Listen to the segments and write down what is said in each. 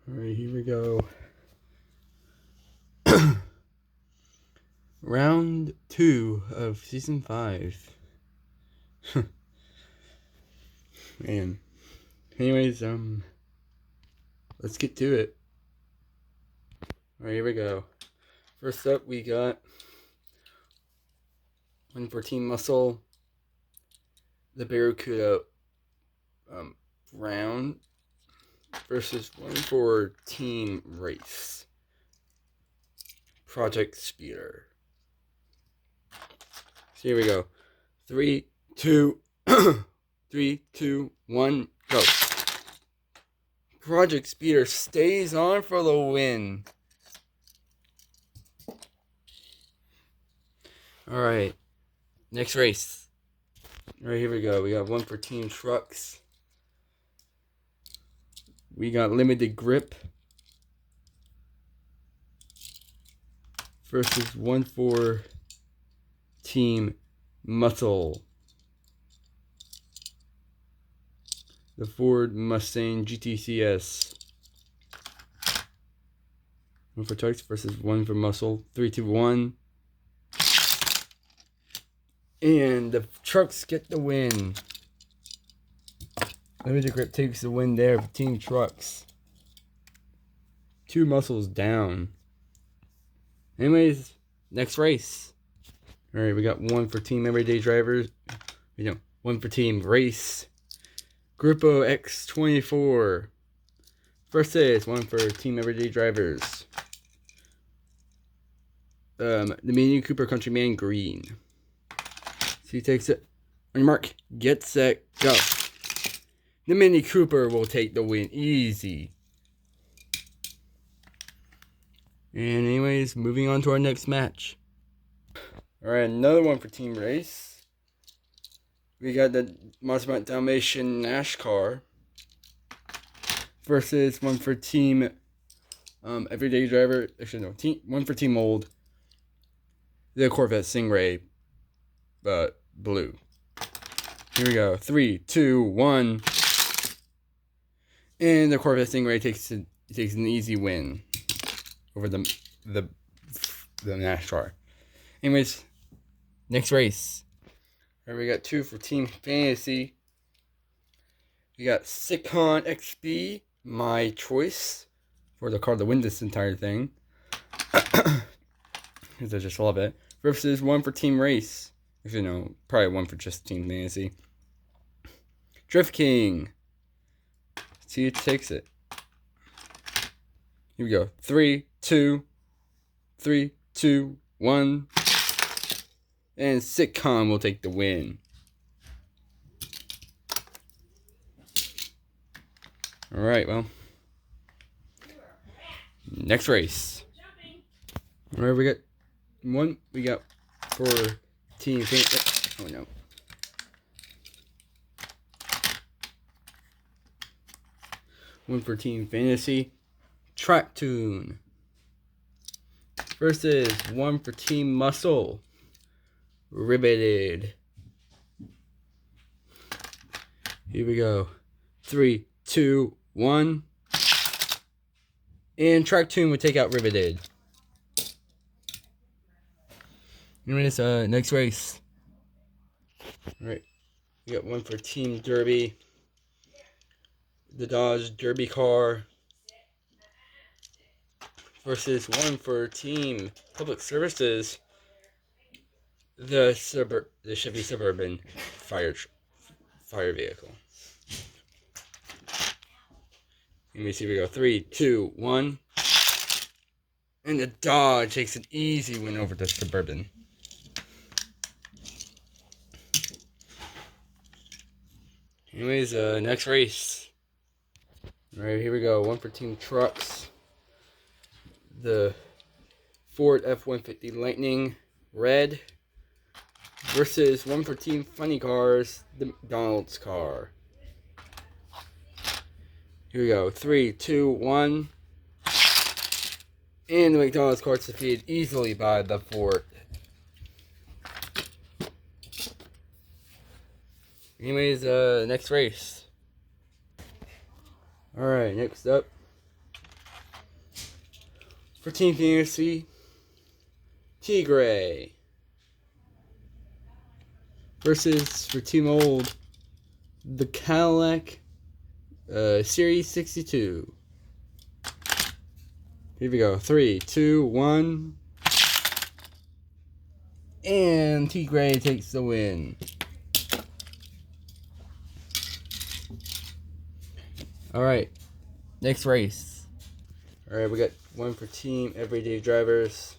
Alright, here we go. Round 2 of Season 5. Man. Anyways, let's get to it. Alright, here we go. First up, we got one for Team Muscle, the Barracuda round versus one for Team Race, Project Speeder. So here we go. 3, 2, 3, 2, 1, go. Project Speeder stays on for the win. Alright, next race. Alright, here we go. We got one for Team Trucks. We got Limited Grip versus one for Team Muscle, the Ford Mustang GTCS. One for Trucks versus one for Muscle. 3, 2, 1. And the Trucks get the win. Limited Grip takes the win there for Team Trucks. 2 Muscles down. Anyways, next race. Alright, we got one for Team Everyday Drivers. One for Team Race. Grupo X24 versus one for Team Everyday Drivers. The Mini Cooper Countryman Green. So he takes it. On your mark, get set, go. The Mini Cooper will take the win easy. And anyways, moving on to our next match. Alright, another one for Team Race. We got the Maserati Dalmatian NASCAR versus one for Team Everyday Driver. Actually, no, one for Team Old. The Corvette Stingray Blue. Here we go. 3, 2, 1. And the Corvette Stingray takes an easy win over the NASCAR. Anyways, next race. Alright, we got 2 for Team Fantasy. We got Sitcon XB, my choice for the car to win this entire thing. Because I just love it. Versus one for Team Race. Actually, no, probably one for just Team Fantasy. Drift King. See who takes it. Here we go. 3, 2, 1. And Sitcom will take the win. Alright, well. Next race. Alright, we got one. We got for Team Fantasy. Oh no. One for Team Fantasy. Track Tune. Versus one for Team Muscle. Riveted. Here we go. 3, 2, 1. And Track Tune would take out Riveted. Anyways, next race. Alright. We got one for Team Derby. The Dodge Derby car. Versus one for Team Public Services. The Chevy Suburban fire vehicle. Let me see. We go 3, 2, 1, and the Dodge takes an easy win over the Suburban. Anyways, next race. All right, here we go. One for Team Trucks. The Ford F-150 Lightning Red. Versus one for Team Funny Cars, the McDonald's car. Here we go. 3, 2, 1. And the McDonald's car is defeated easily by the Ford. Anyways, next race. Alright, next up. For Team Fantasy, Tigray. Versus for Team Old, the Cadillac Series 62. Here we go. 3, 2, 1. And Tigray takes the win. Alright. Next race. Alright, we got one for Team Everyday Drivers.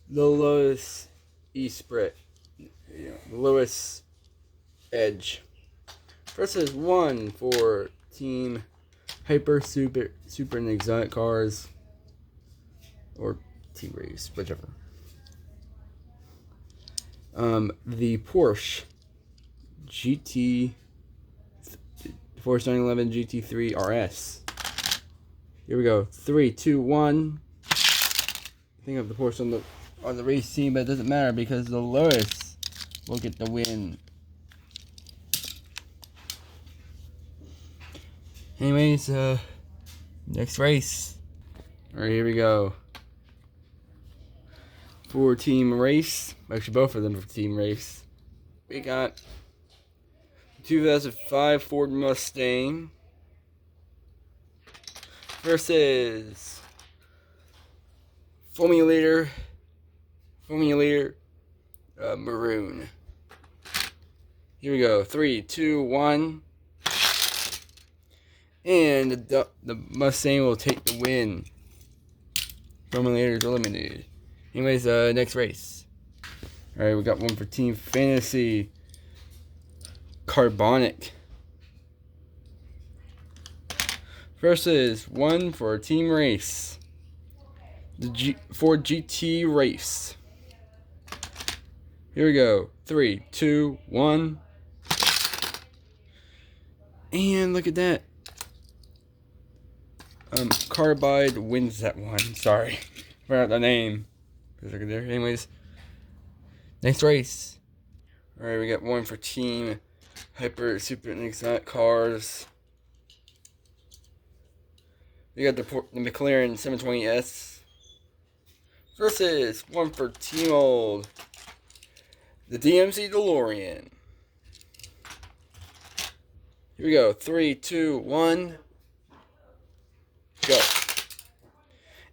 The Lotus E-Sprit. The Lotus Edge. Versus one for Team Hyper Super and Exotic Cars. Or T-Race, whichever. The Porsche Porsche 911 GT3 RS. Here we go. 3, 2, 1. I think of the Porsche on the race team, but it doesn't matter because the Lotus will get the win. Anyways, next race. Alright, here we go. For Team Race. Actually, both of them for Team Race. We got 2005 Ford Mustang versus Formulator Maroon. Here we go. 3, 2, 1. And the Mustang will take the win. Formulator is eliminated. Anyways, next race. Alright, we got one for Team Fantasy. Carbonic. Versus one for Team Race. The Ford GT Race. Here we go. 3, 2, 1. And look at that. Carbide wins that one. Sorry. Forgot the name. Look at there. Anyways. Next race. Alright, we got one for Team Hyper Super and Exotic Cars. We got the McLaren 720S. Versus one for Team Old. The DMC DeLorean. Here we go. 3, 2, 1. Go.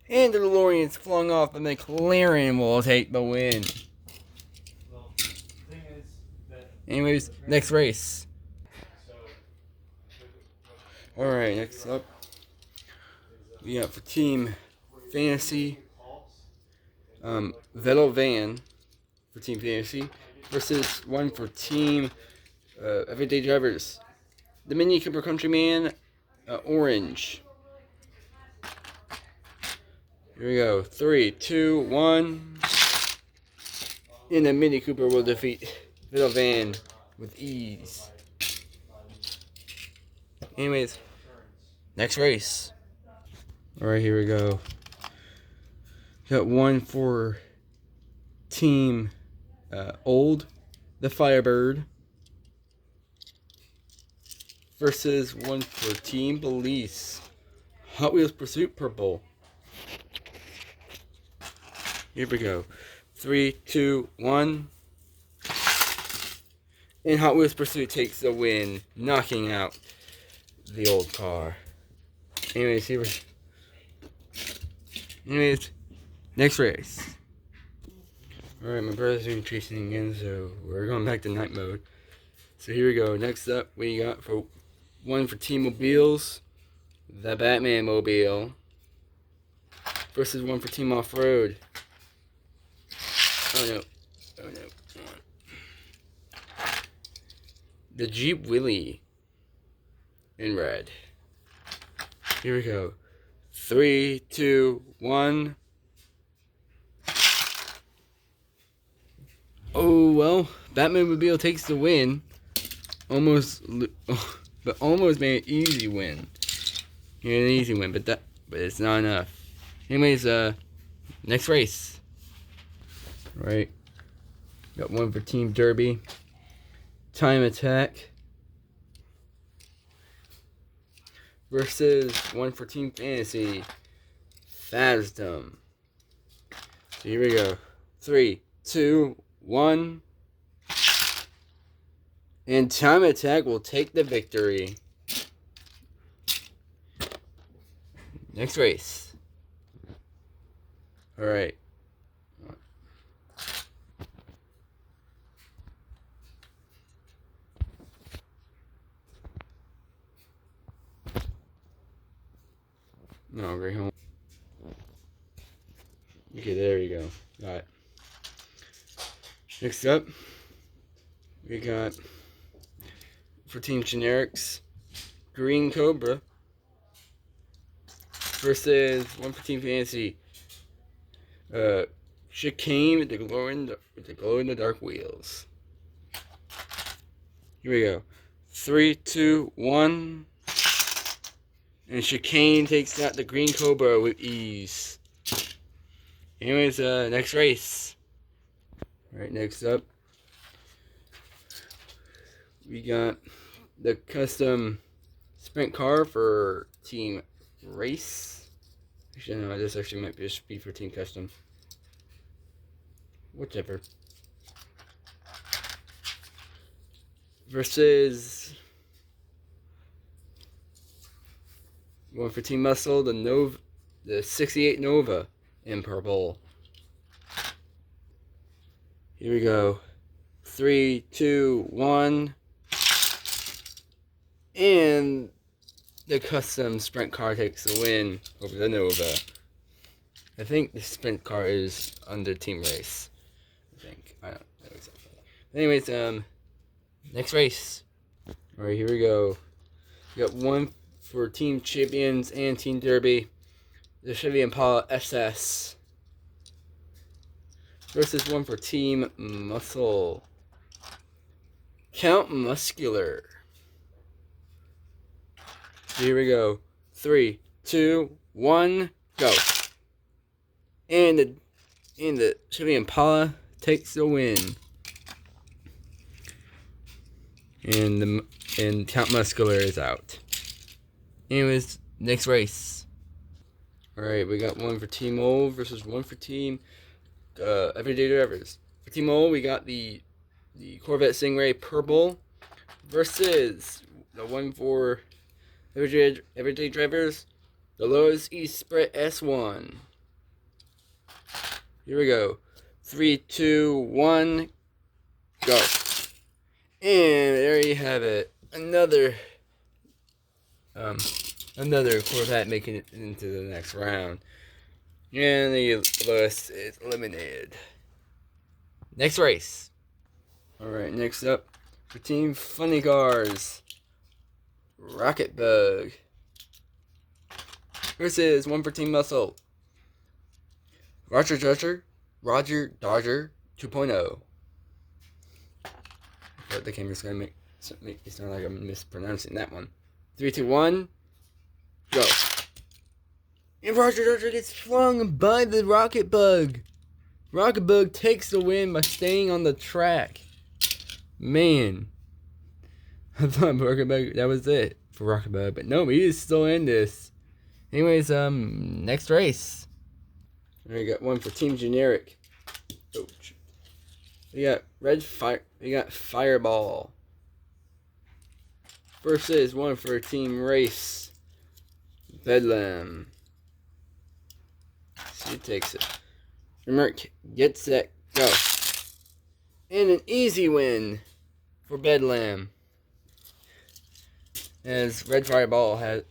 And the DeLorean's flung off, the McLaren will take the win. Anyways, next race. Alright, next up. We got for Team Fantasy. Vettel Van for Team Fantasy. Versus one for Team Everyday Drivers. The Mini Cooper Countryman Orange. Here we go. 3, 2, 1. And the Mini Cooper will defeat Vettel Van with ease. Anyways, next race. Alright, here we go. Got one for Team Old, the Firebird. Versus one for Team Belize, Hot Wheels Pursuit Purple. Here we go. 3, 2, 1. And Hot Wheels Pursuit takes the win, knocking out the old car. Anyways, next race. Alright, my brother's doing chasing again, so we're going back to night mode. So here we go. Next up, we got for one for Team Mobiles, the Batman Mobile. Versus one for Team Off-Road. Oh no. Oh no. The Jeep Willie in red. Here we go. 3, 2, 1. Oh well, Batmobile takes the win. Almost made an easy win. Yeah, an easy win, but it's not enough. Anyways, next race. Right. Got one for Team Derby. Time Attack. Versus one for Team Fantasy. Phasdom. So here we go. 3, 2, 1. And Time Attack will take the victory. Next race. Alright. No, right home. Okay, there you go. Got it. Next up, we got for Team Generics, Green Cobra versus one for Team Fantasy, Chicane with the glow in the dark wheels. Here we go. 3, 2, 1. And Chicane takes out the Green Cobra with ease. Anyways, next race. Alright, next up, we got the custom sprint car for Team Race. Actually, no, this actually might just be for Team Custom. Whichever. Versus one for Team Muscle, the 68 Nova in purple. Here we go. 3, 2, 1. And the custom sprint car takes the win over the Nova. I think the sprint car is under Team Race. I don't know exactly. Anyways, next race. Alright, here we go. We got one for Team Champions and Team Derby. The Chevy Impala SS. Versus one for Team Muscle. Count Muscular. Here we go. 3, 2, 1, go. And the Chevy Impala takes the win. And Count Muscular is out. Anyways, next race. Alright, we got one for Team O versus one for Team Everyday Drivers. For Team O, we got the Corvette Stingray Purple versus the one for Everyday Drivers, the Lowe's Esprit S1. Here we go. 3, 2, 1, go. And there you have it. Another Corvette making it into the next round. And the list is eliminated. Next race. Alright, next up for Team Funny Cars, Rocket Bug versus one for Team Muscle, Roger Dodger 2.0. But the camera's gonna make it sound like I'm mispronouncing that one. 3, 2, 1, go. And Roger Dodger gets flung by the Rocket Bug. Rocket Bug takes the win by staying on the track. Man, I thought Rocket Bug, that was it for Rocket Bug, but no, he is still in this. Anyways, next race. We got one for Team Generic. Oh, we got Fireball versus one for Team Race, Bedlam. So he takes it. Remark, get set, go. And an easy win for Bedlam, as Red Fireball has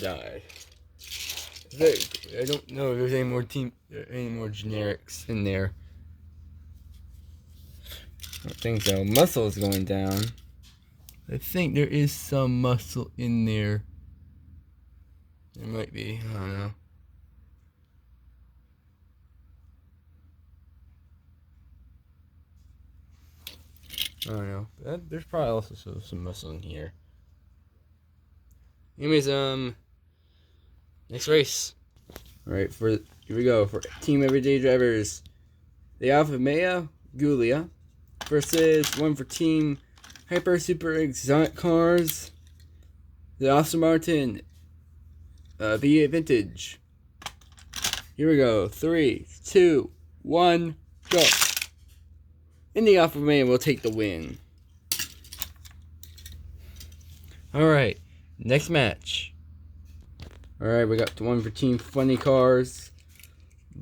died. I don't know if there's any more generics in there. I don't think so. Muscle is going down. I think there is some muscle in there. There might be. I don't know. I don't know. There's probably also some muscle in here. Anyways, next race. Alright, here we go. For Team Everyday Drivers, the Alfa Romeo Giulia versus one for Team Hyper Super Exotic Cars, the Aston Martin V8 Vintage. Here we go. 3, 2, 1, go. And the Alpha Man will take the win. Alright, next match. Alright, we got the one for Team Funny Cars.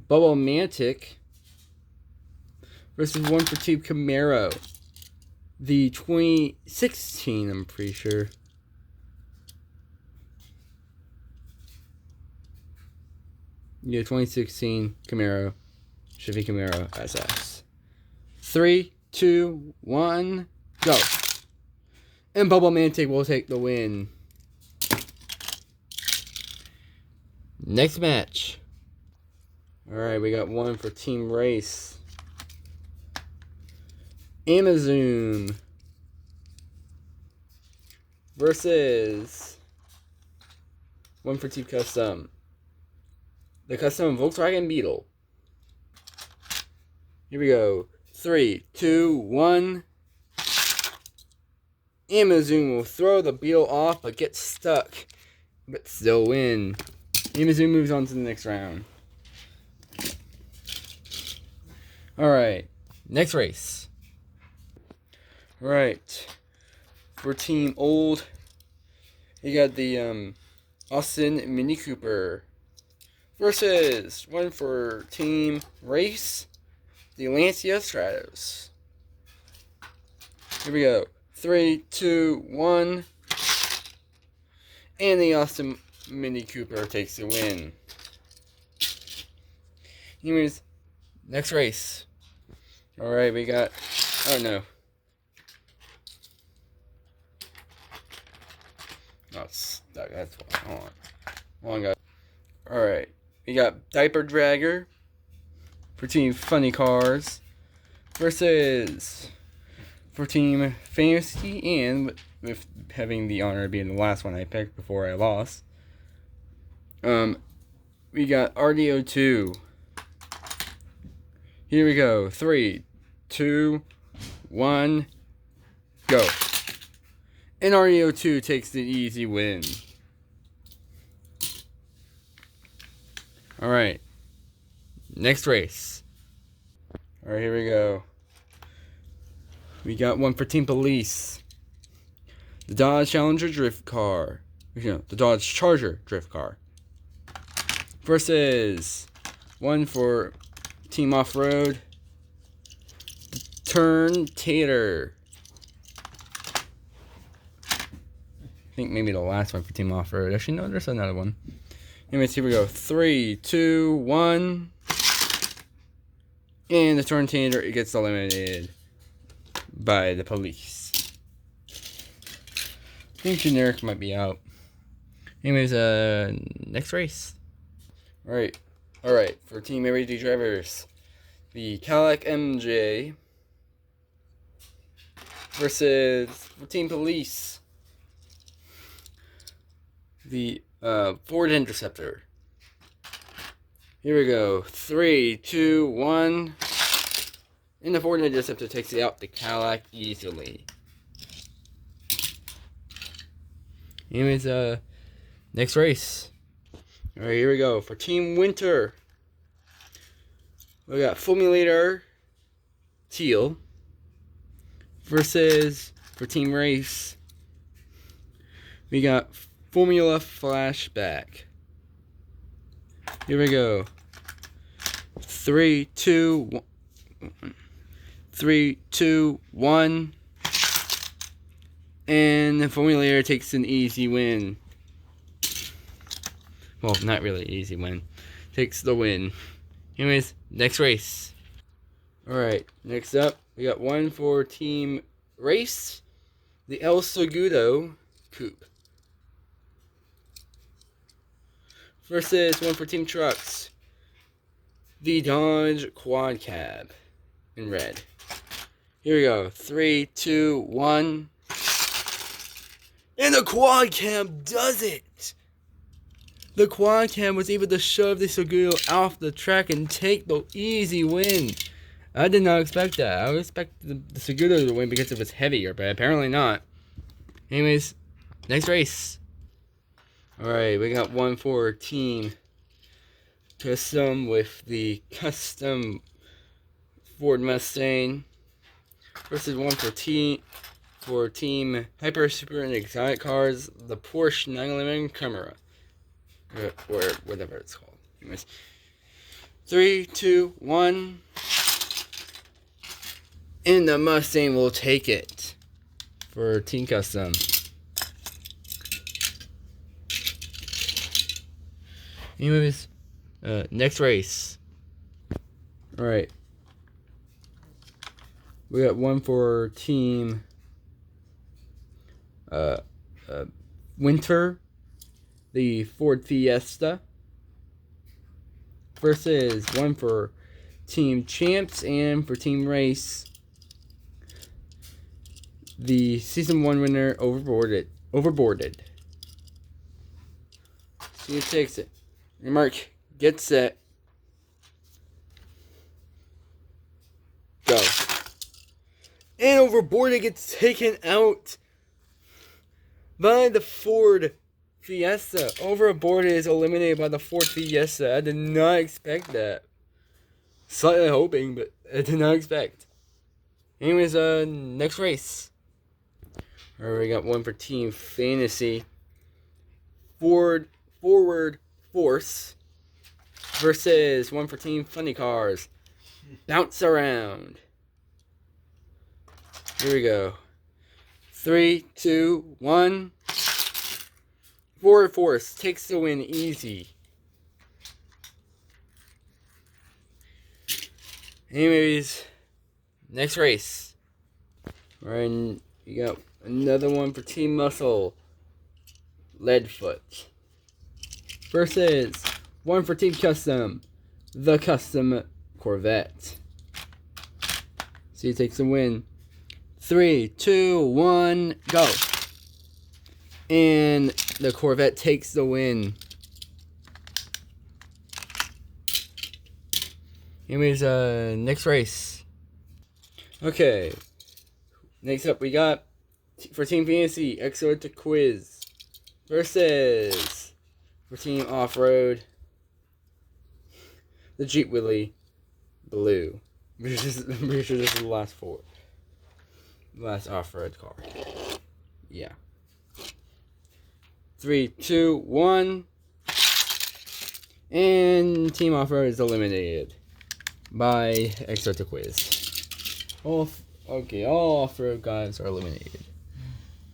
Bubble Mantic versus one for Team Camaro. The 2016, I'm pretty sure. Yeah, 2016 Camaro. Chevy Camaro SS. 3, 2, 1, go. And Bubble Mantic will take the win. Next match. Alright, we got one for Team Race. Amazon versus one for Team Custom. The Custom Volkswagen Beetle. Here we go. 3, 2, 1. Amazon will throw the Beetle off but get stuck. But still win. Amazon moves on to the next round. Alright. Next race. Alright. For Team Old, you got the Austin Mini Cooper. Versus one for Team Race, the Lancia Stratos. Here we go. 3, 2, 1. And the Austin Mini Cooper takes the win. Anyways, next race. Alright, we got... Oh, no. Oh, it's stuck. That's why. Hold on. Hold on, guys. Alright. We got Diaper Dragger for Team Funny Cars versus for Team Fantasy, and with having the honor of being the last one I picked before I lost. We got RDO2. Here we go. 3, 2, 1, go. And RDO2 takes the easy win. Alright. Next race. Alright, here we go. We got one for Team Police. The Dodge Challenger Drift Car. The Dodge Charger Drift Car. Versus one for Team Off-Road. The Turn Tater. I think maybe the last one for Team Off-Road. Actually, no, there's another one. Anyways, here we go. 3, 2, 1. And the Turn Tater, it gets eliminated by the Police. I think Generic might be out. Anyways, next race. Alright. For Team Everyday Drivers. The Cadillac MJ. Versus for Team Police. The Ford Interceptor. Here we go. 3, 2, 1. And the Ford Interceptor takes it out the Cadillac easily. Anyways, next race. Alright, here we go. For Team Winter, we got Formulator Teal. Versus for Team Race, we got Formula Flashback. Here we go. 3, 2, 1. 3, 2, 1. And the Formulator takes an easy win. Well, not really easy win. Takes the win. Anyways, next race. Alright, next up, we got one for Team Race. The El Segundo Coupe. Versus one for Team Trucks. The Dodge Quad Cab. In red. Here we go. 3, 2, 1. And the Quad Cab does it! The Quad Cab was able to shove the Segundo off the track and take the easy win. I did not expect that. I would expect the Segundo to win because it was heavier, but apparently not. Anyways, next race. Alright, we got one for Team Custom with the Custom Ford Mustang versus one for team Hyper Super and Exotic Cars, the Porsche 911 Camera, or whatever it's called. Anyways, 3, 2, 1, and the Mustang will take it for Team Custom. Anyways, next race. All right, we got one for Team Winter, the Ford Fiesta, versus one for Team Champs and for Team Race, the Season 1 winner, Overboarded. See who takes it. And Mark, get set, go. And Overboarded gets taken out by the Ford Fiesta. Overboarded is eliminated by the Ford Fiesta. I did not expect that. Slightly hoping, but I did not expect. Anyways, next race. Alright, we got one for Team Fantasy. Forward Force versus one for Team Funny Cars. Bounce Around. Here we go. 3, 2, 1. Forward Force takes the win easy. Anyways, next race. Alright, you got another one for Team Muscle. Leadfoot. Versus one for Team Custom. The Custom Corvette. So he takes the win. 3, 2, 1, go. And the Corvette takes the win. Anyways, next race. Okay. Next up, we got for Team Fantasy, Exotic Quiz versus for Team Off-Road, the Jeep Willy Blue. I'm pretty sure this is the last four. Last off-road car. Yeah. 3, 2, 1. And Team Off-Road is eliminated by Exotic Quiz. All off-road guys are eliminated.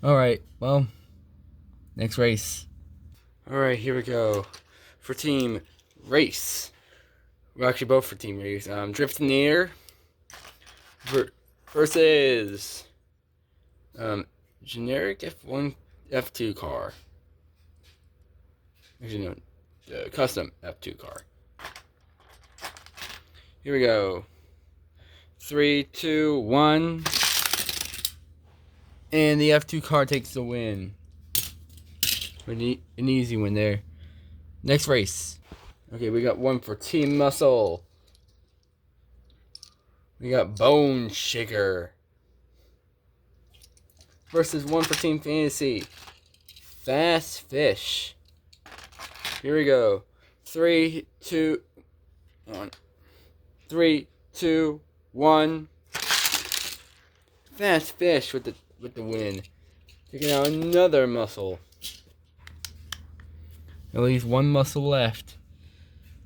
Alright, well, next race. Alright, here we go. For Team Race. We're actually both for Team Race. Drift in the Air versus generic F1, F2 car. Actually, no, custom F2 car. Here we go. 3, 2, 1. And the F2 car takes the win. An easy win there. Next race. Okay, we got one for Team Muscle. We got Bone Shaker. Versus one for Team Fantasy. Fast Fish. Here we go. 3, 2, 1. 3, 2, 1. Fast Fish with the win. Taking out another muscle. At least one muscle left.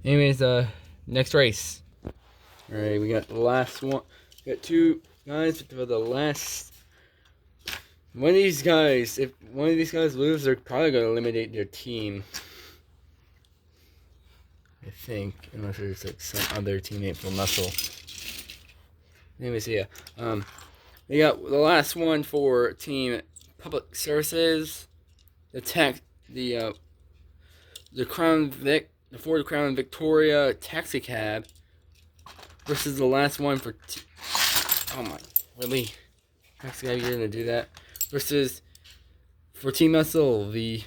Anyways, next race. Alright, we got the last one. We got two guys for the last. One of these guys, if one of these guys loses, they're probably going to eliminate their team. I think, unless there's like some other teammate for muscle. Anyways, yeah. We got the last one for Team Public Services. The Ford Crown Victoria Taxi Cab versus the last one for oh my, really? Taxi Cab, you're gonna do that? Versus for Team Muscle, the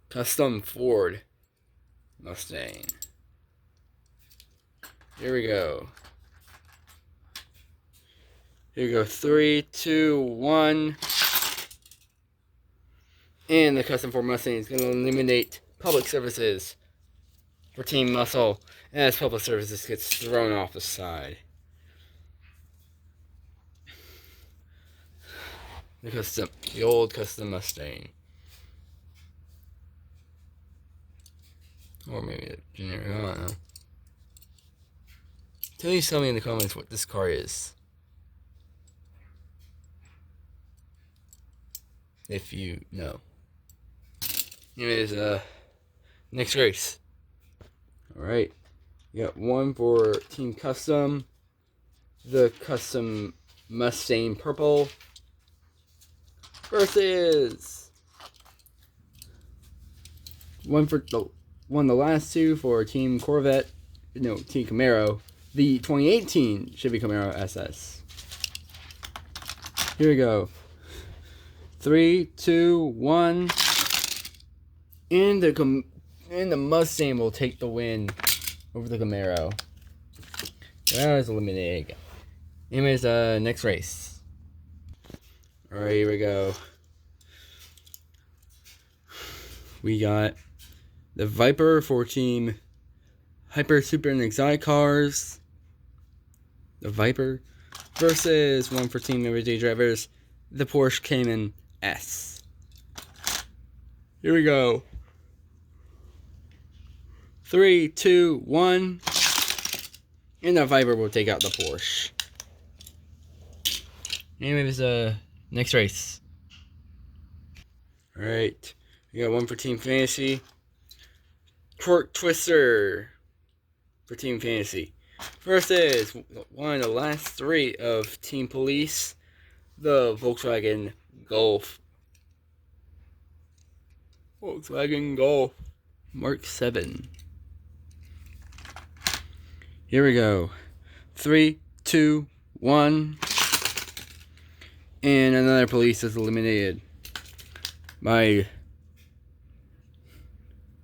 custom Ford Mustang. Here we go. Here we go. 3, 2, 1. And the custom Ford Mustang is going to eliminate Public Services for Team Muscle as Public Services gets thrown off the side. The old custom Mustang. Or maybe a generic, I don't know. Please tell me in the comments what this car is. If you know. Anyways, next race. Alright. We got one for Team Custom. The Custom Mustang Purple. Versus the last two for Team Corvette. No, Team Camaro. The 2018 Chevy Camaro SS. Here we go. 3, 2, 1. And the Mustang will take the win over the Camaro. That was eliminated. Anyways, next race. Alright, here we go. We got the Viper for Team Hyper, Super, and Exotic Cars. The Viper. Versus one for Team Everyday Drivers. The Porsche Cayman S. Here we go. 3, 2, 1. And the Viper will take out the Porsche. Anyways, next race. Alright. We got one for Team Fantasy. Torque Twister for Team Fantasy. Versus one of the last three of Team Police. The Volkswagen Golf. Volkswagen Golf Mark 7. Here we go. 3, 2, 1. And another police is eliminated by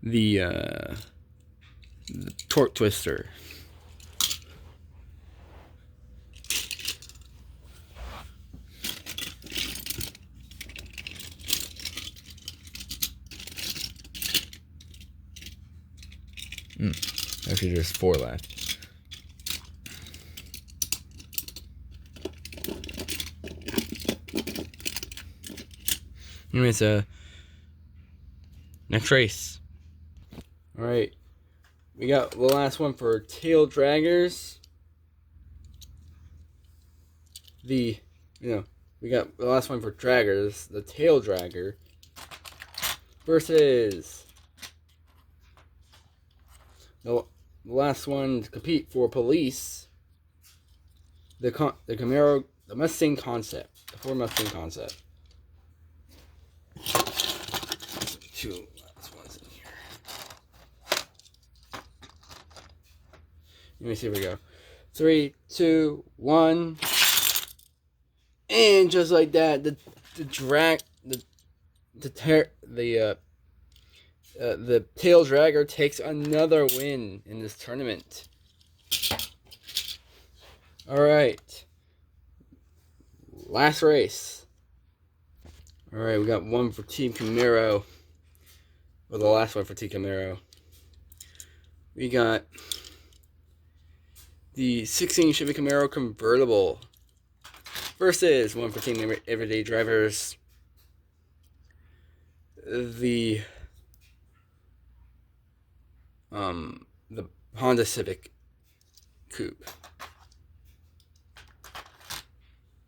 the Torque Twister. Actually, there's 4 left. Anyways, next race. Alright. We got the last one for Tail Draggers. We got the last one for Draggers, the Tail Dragger. Versus the last one to compete for Police. The Camaro, the Mustang Concept. The Ford Mustang Concept. 2 last ones in here. Let me see, here we go. 3, 2, 1. And just like that, the Tail Dragger takes another win in this tournament. Alright. Last race. Alright, we got one for Team Camaro. Well, the last one for Team Camaro. We got the 16 Chevy Camaro convertible. Versus one for Team Everyday Drivers. The Honda Civic Coupe.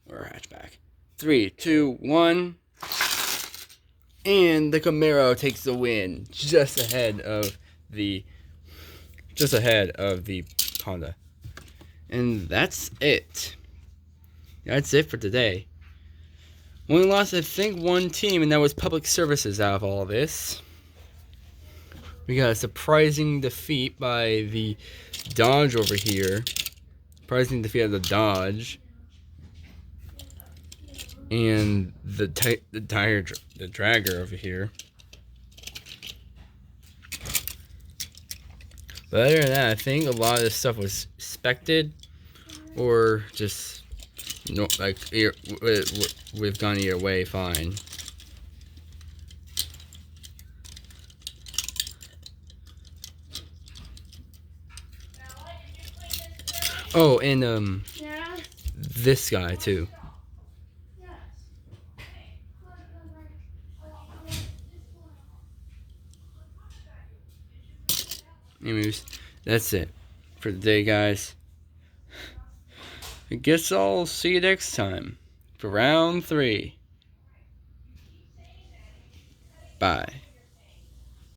Or hatchback. 3, 2, 1. And the Camaro takes the win. Just ahead of the Honda. And that's it. That's it for today. We lost, I think, one team, and that was Public Services out of all of this. We got a surprising defeat by the Dodge over here. Surprising defeat of the Dodge. And the Dragger over here. But other than that, I think a lot of this stuff was expected, or just we've gone either way fine. Oh, and this guy too. Anyways, that's it for the day, guys. I guess I'll see you next time for round 3. Bye.